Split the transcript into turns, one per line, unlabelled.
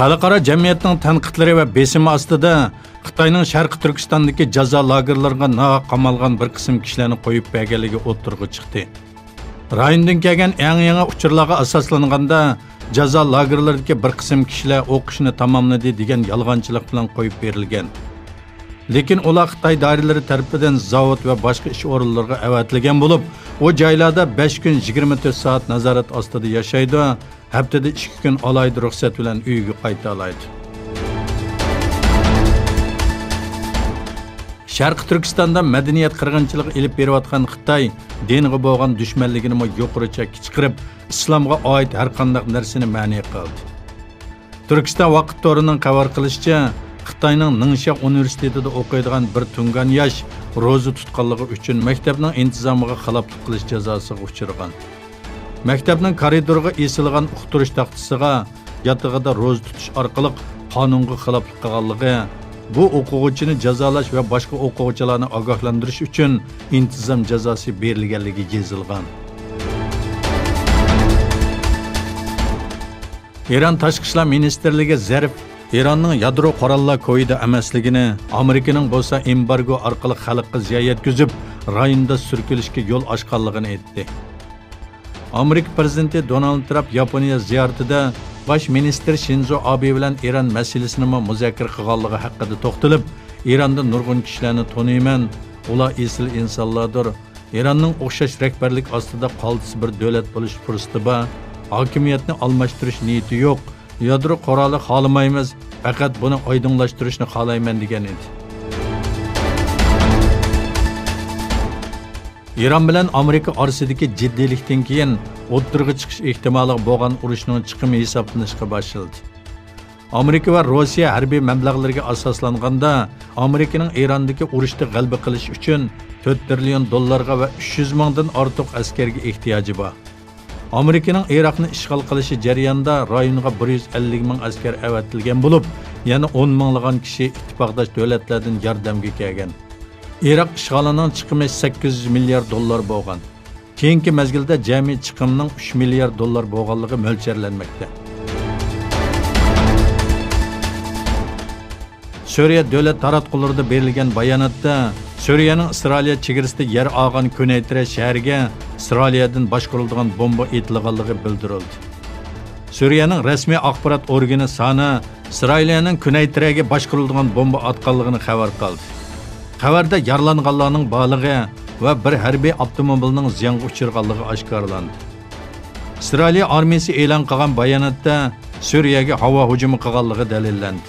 Xalqaro jamiyatning tanqidlari va besimi ostida Xitoyning Sharqi Turkistondagi jazo lagerlariga naq qamalgan bir qism kishilarni qo'yib berganligi o'tirg'i chiqdi. Rayondan kelgan eng yangi uchurlarga asoslanganda jazo lagerlaridagi bir qism kishilar o'qishni tamomladi degan yolg'onchilik bilan qo'yib berilgan. Lekin ular Xitoy doiralari tomonidan zavod va boshqa ish o'rinlariga avatilgan bo'lib, o joylarda 5 kun 24 soat nazorat ostida yashaydi, haftada 2 kun alayda ruxsat bilan uyiga qayta oladi. Sharqi Turkistonda madaniyat qirg'inchiligi ilib berayotgan Xitoy dinga bo'lgan dushmanligini yuqoricha chiqarib, islomga oid har qanday narsani ma'ni qildi. Turkiston vaqt to'rining xabar qilishicha, Xitoyning Ningxia universitetida o'qiydigan bir tungan yosh ro'za tutganligi uchun maktabning intizomiga xiloflik qilish jazosiga uchragan. Maktabning koridoriga esilgan uqtirish taxtasiga yotog'ida ro'za tutish orqali qonunga xiloflik qilganligi, bu o'quvchini jazolash va boshqa o'quvchilarni ogohlantirish uchun intizom jazosi berilganligi yozilgan. Eron Tashqi ishlar ministrligi zarb Eronning yadro qurollar qo'yida emasligini, Amerikaning bo'lsa embargo orqali xalqqa ziyon yetkazib, rayonda surkilishga yo'l ochganligini aytdi. Amerika prezidenti Donald Trump Yaponiya ziyoratida bosh ministr Shinzo Abe bilan Eron masalasini muzokara qilganligi haqida to'xtalib, Eronda nurg'un kishilarni taniyman, ular esil insonlardir. Eronning o'xshash rahbarlik ostida qoltisi bir davlat bo'lish fursati bor. Hokimiyatni almashtirish niyati yo'q. Yadro quroli xohlamaymiz, faqat buni oydinlashtirishni xohlayman degan edi. Eron bilan Amerika orasidagi jiddiylikdan keyin o'ttirg'i chiqish ehtimoli bo'lgan urushning chiqimi hisoblanishga boshlandi. Amerika va Rossiya harbiy mablag'lariga asoslanganda, Amerikaning Erondagi urushda g'alaba qilish uchun 4 trillion dollarga va 300 mingdan ortiq askarga ehtiyoji bor. Amerikaning Iroqni ishg'ol qilishi jarayonida rayonga 150 ming askar avatilgan bo'lib, yana 10 minglagan kishi ittifoqdosh davlatlardan yordamga kelgan. Iroq ishg'olining chiqimi 800 milliard dollar bo'lgan. Keyingi mezgilda jami chiqimning 3 milliard dollar bo'lganligi mo'ljallanmoqda. Suriya davlat taratqularida berilgan bayonotda Suriyaning Isroiliya chegarasida yer olgan Kunaytra shahriga Isroiliyadan boshqarilgan bomba etilganligi bildirildi. Suriyaning rasmiy axborot organi Sana Isroiliyaning Kunaytraga boshqarilgan bomba atganligini xabar qildi. Xabarda yaralanganlarning borligi va bir harbiy avtomobilning ziyonga uchirganligi oshkorlandi. Isroiliya armiyasi e'lon qilgan bayonotda Suriyaga havo hujumi qilganligi dalillandi.